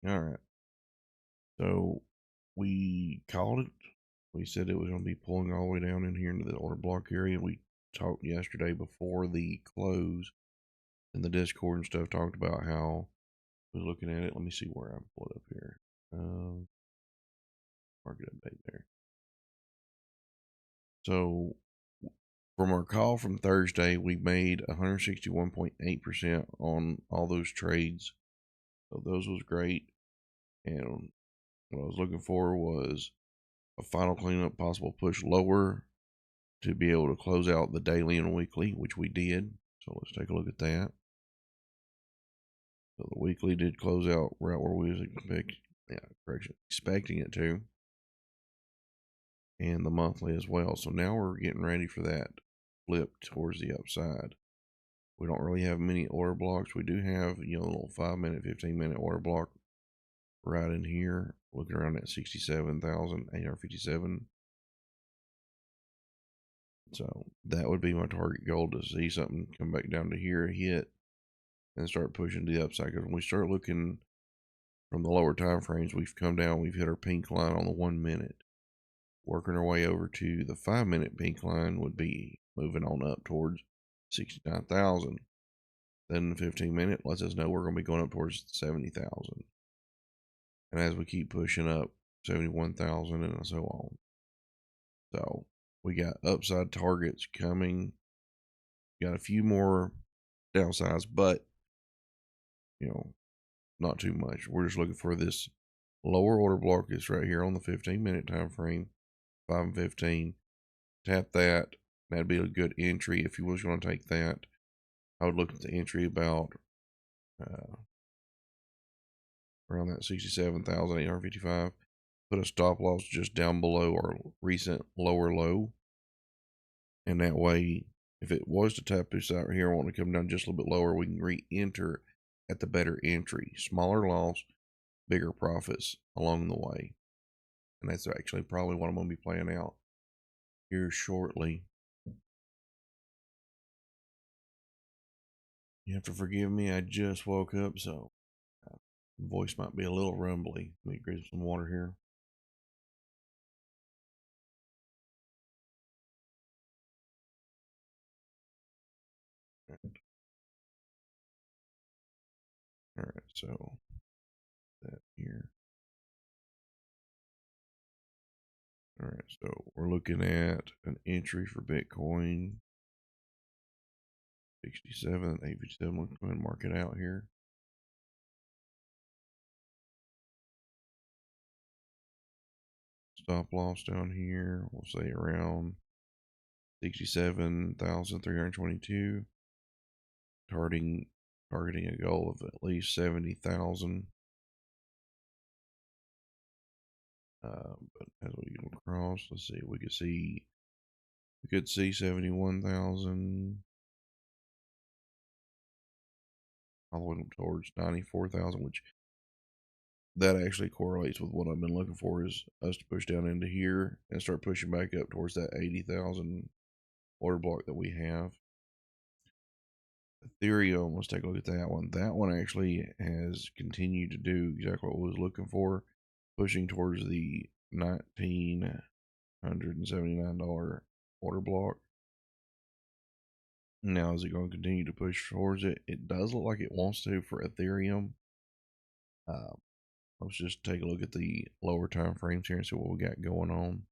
All right. So we called it. We said it was going to be pulling all the way down in here into the order block area. We talked yesterday before the close in the Discord and stuff, talked about how we was looking at it. Let me see where I pulled it up here. Market update there. So from our call from Thursday, we made 161.8% on all those trades. So those was great. And what I was looking for was a final cleanup, possible push lower to be able to close out the daily and weekly, which we did. So let's take a look at that. So the weekly did close out right where we was expecting it to, and the monthly as well. So now we're getting ready for that flip towards the upside. We don't really have many order blocks. We do have, a little 5-minute, 15-minute order block right in here, looking around at 67,857. So that would be my target goal, to see something come back down to here, hit, and start pushing to the upside. Because when we start looking from the lower time frames, we've come down, we've hit our pink line on the 1 minute. Working our way over to the 5-minute pink line would be moving on up towards 69,000. Then the 15-minute lets us know we're going to be going up towards 70,000. And as we keep pushing up, 71,000 and so on. So we got upside targets coming. Got a few more downsides, but not too much. We're just looking for this lower order block. It's right here on the 15-minute time frame, 5 and 15. Tap that. That'd be a good entry if you was going to take that. I would look at the entry about around that 67,855. Put a stop loss just down below our recent lower low, and that way, if it was to tap this out here, I want to come down just a little bit lower, we can re-enter at the better entry. Smaller loss, bigger profits along the way. And that's actually probably what I'm going to be playing out here shortly. You have to forgive me, I just woke up, so the voice might be a little rumbly. Let me grab some water here. All right, so that here. All right, so we're looking at an entry for Bitcoin. 67, 857. Let's go ahead and mark it out here. Stop loss down here, we'll say around 67,322. Targeting a goal of at least 70,000. But as we get across, let's see, we could see 71,000 all the way up towards 94,000, which that actually correlates with what I've been looking for, is us to push down into here and start pushing back up towards that 80,000 order block that we have. Ethereum, let's take a look at that one. That one actually has continued to do exactly what we was looking for, pushing towards the $1,979 order block. Now, is it going to continue to push towards it? It does look like it wants to for Ethereum. Let's just take a look at the lower time frames here and see what we got going on.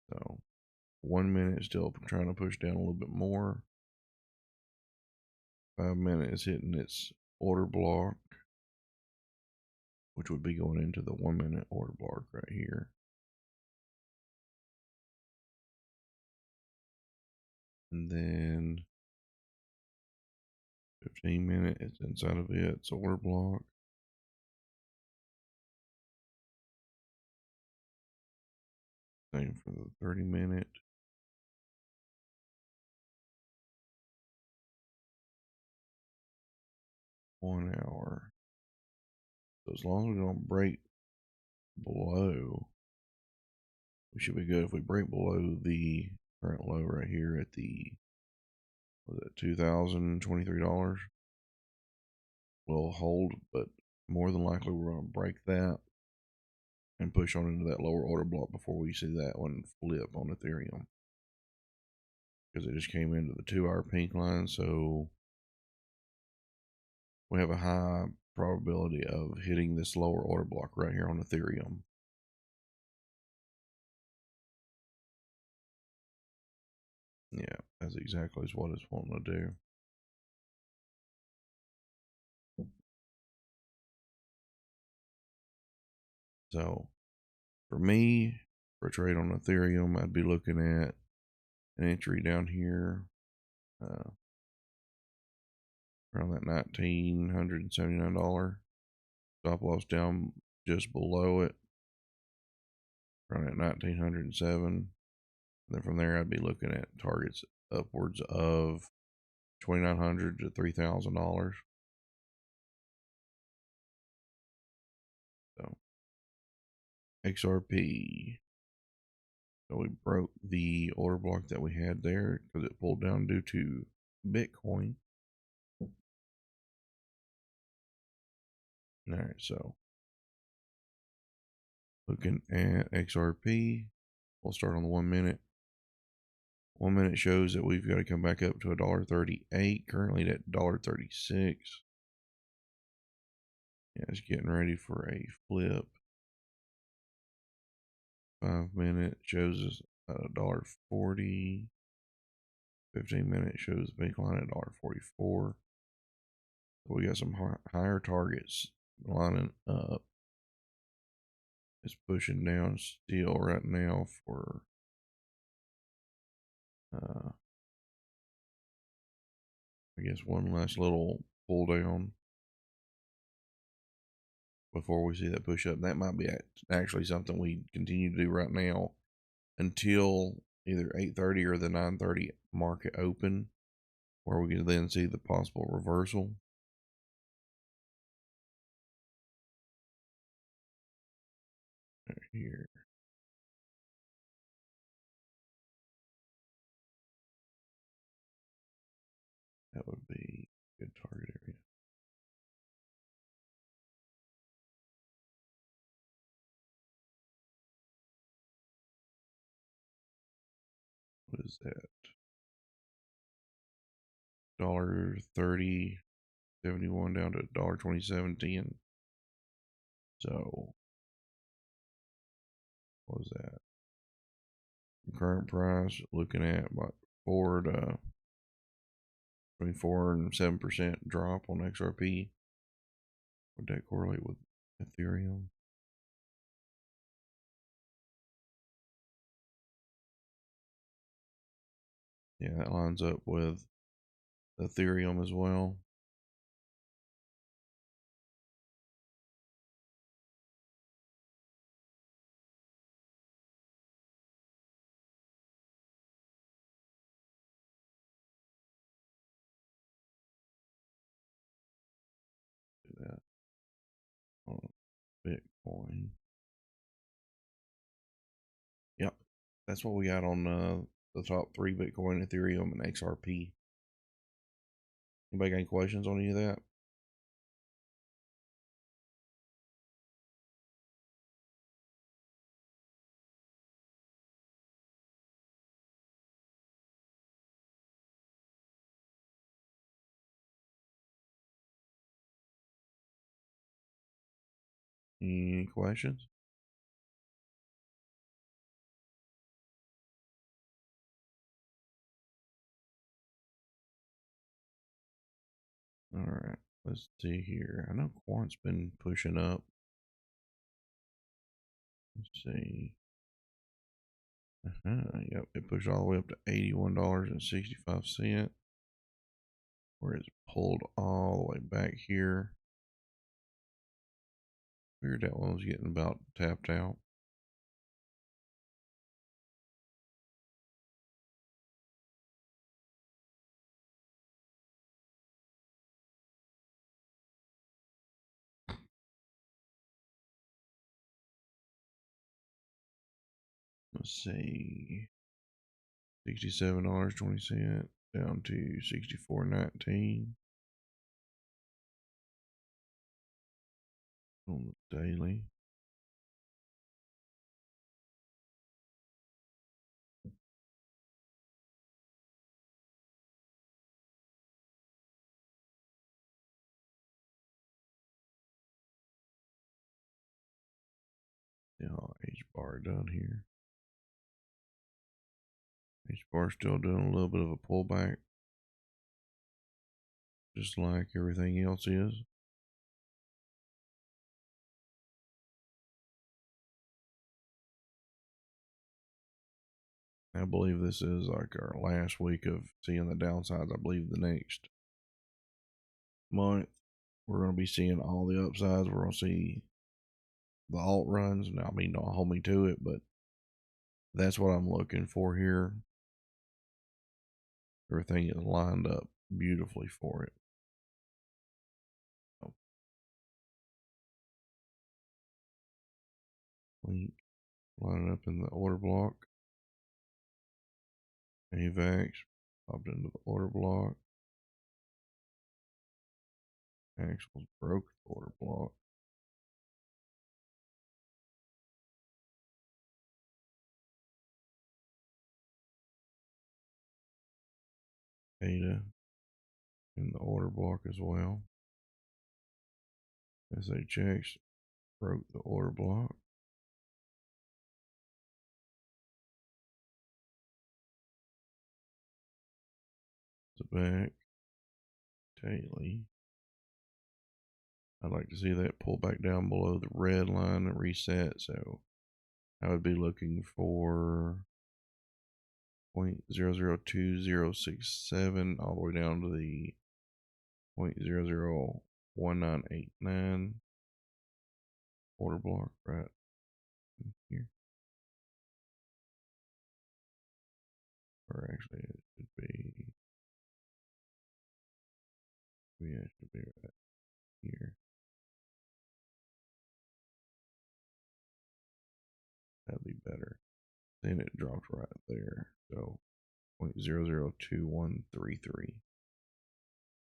So 1 minute still trying to push down a little bit more. 5 minutes is hitting its order block, which would be going into the 1 minute order block right here. And then 15 minute is inside of its order block. Same for the 30 minute. One hour. So as long as we don't break below, we should be good. If we break below the current low right here at the, was it $2,023, we'll hold, but more than likely we're going to break that and push on into that lower order block before we see that one flip on Ethereum, because it just came into the 2-hour pink line. So we have a high probability of hitting this lower order block right here on Ethereum. Yeah, that's exactly what it's wanting to do. So for me, for a trade on Ethereum, I'd be looking at an entry down here around that $1,979. Stop loss down just below it, around at 1,907. Then from there, I'd be looking at targets upwards of $2,900 to $3,000. So XRP. So we broke the order block that we had there because it pulled down due to Bitcoin. All right, so looking at XRP, we'll start on the 1 minute. 1 minute shows that we've got to come back up to $1.38. Currently at $1.36. Yeah, it's getting ready for a flip. 5 minute shows us $1.40. 15 minute shows the big line at $1.44. So we got some higher targets lining up. It's pushing down still right now for I guess one last little pull down before we see that push up. That might be actually something we continue to do right now until either 8:30 or the 9:30 market open, where we can then see the possible reversal. Right here. That would be a good target area. What is that? $1.30.71 down to $1.27.10. So what was that? Current price looking at about 4 and 7% drop on XRP. Would that correlate with Ethereum? Yeah, that lines up with Ethereum as well. Do that on Bitcoin. Yep, that's what we got on the top 3: Bitcoin, Ethereum, and XRP. Anybody got any questions on any of that? Any questions? All right, let's see here. I know Quant's been pushing up. Let's see. Yep, it pushed all the way up to $81.65, where it's pulled all the way back here. Figured that one was getting about tapped out. Let's see. $67.20 down to $64.19. on the daily. Yeah, H bar done here. H bar still doing a little bit of a pullback, just like everything else is. I believe this is like our last week of seeing the downsides. I believe the next month we're going to be seeing all the upsides. We're going to see the alt runs. Now, I mean, don't hold me to it, but that's what I'm looking for here. Everything is lined up beautifully for it. Link, line it up in the order block. AVAX popped into the order block. Axles broke the order block. Beta in the order block as well. SHX broke the order block. The back daily. I'd like to see that pull back down below the red line and reset. So I would be looking for 0.002067 all the way down to the 0.001989 order block right here. Or actually, it should be. Yeah, it should be right here. That'd be better. Then it dropped right there. So 0.002133.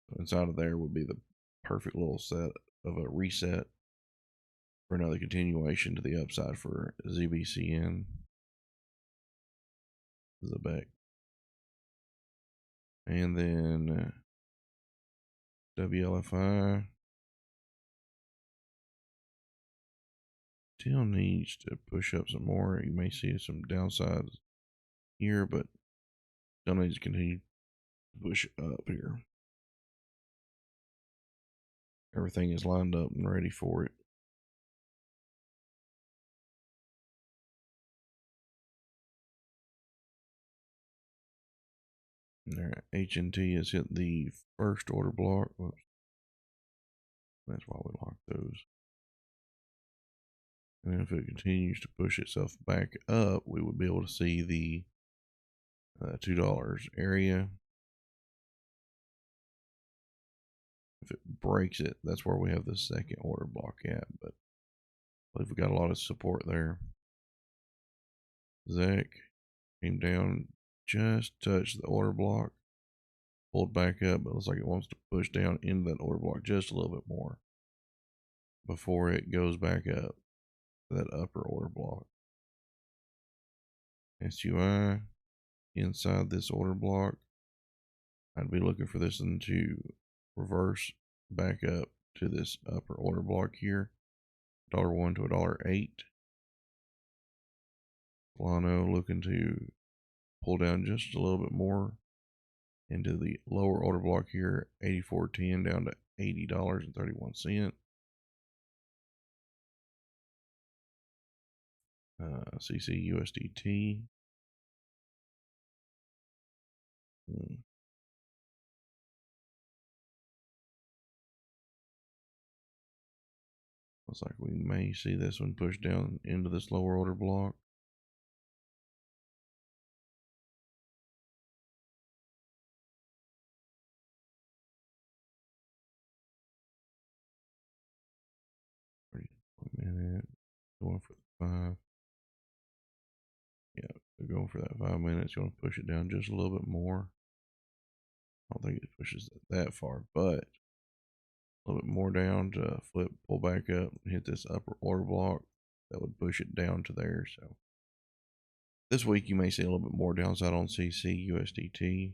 So inside of there would be the perfect little set of a reset for another continuation to the upside for ZBCN. The back. And then WLFI still needs to push up some more. You may see some downsides here, but still needs to continue to push up here. Everything is lined up and ready for it. HNT has hit the first order block. Whoops. That's why we locked those. And if it continues to push itself back up, we would be able to see the $2 area. If it breaks it, that's where we have the second order block at. But I believe we got a lot of support there. ZEC came down, just touched the order block, pulled back up, but it looks like it wants to push down into that order block just a little bit more before it goes back up to that upper order block. SUI inside this order block, I'd be looking for this one to reverse back up to this upper order block here, $1 to $1.08. Lano looking to pull down just a little bit more into the lower order block here, 84.10 down to $80.31. CC USDT. Looks like we may see this one push down into this lower order block. Minute. Going for the 5. Yeah, they're going for that 5 minutes. Going to push it down just a little bit more. I don't think it pushes it that far, but a little bit more down to flip, pull back up, and hit this upper order block. That would push it down to there. So this week you may see a little bit more downside on CC USDT.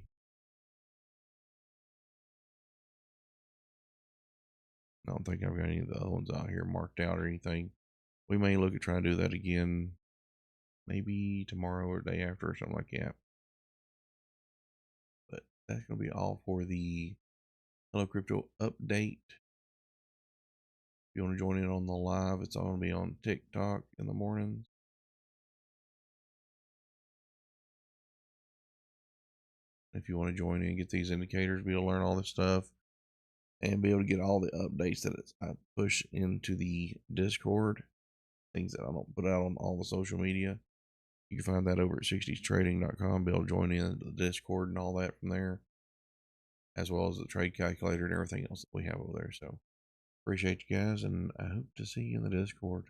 I don't think I've got any of the other ones out here marked out or anything. We may look at trying to do that again, maybe tomorrow or day after or something like that. But that's going to be all for the Hello Crypto update. If you want to join in on the live, it's all going to be on TikTok in the mornings. If you want to join in, get these indicators, be able to learn all this stuff, and be able to get all the updates that I push into the Discord, things that I don't put out on all the social media. You can find that over at 60strading.com. Be able to join in the Discord and all that from there, as well as the trade calculator and everything else that we have over there. So appreciate you guys, and I hope to see you in the Discord.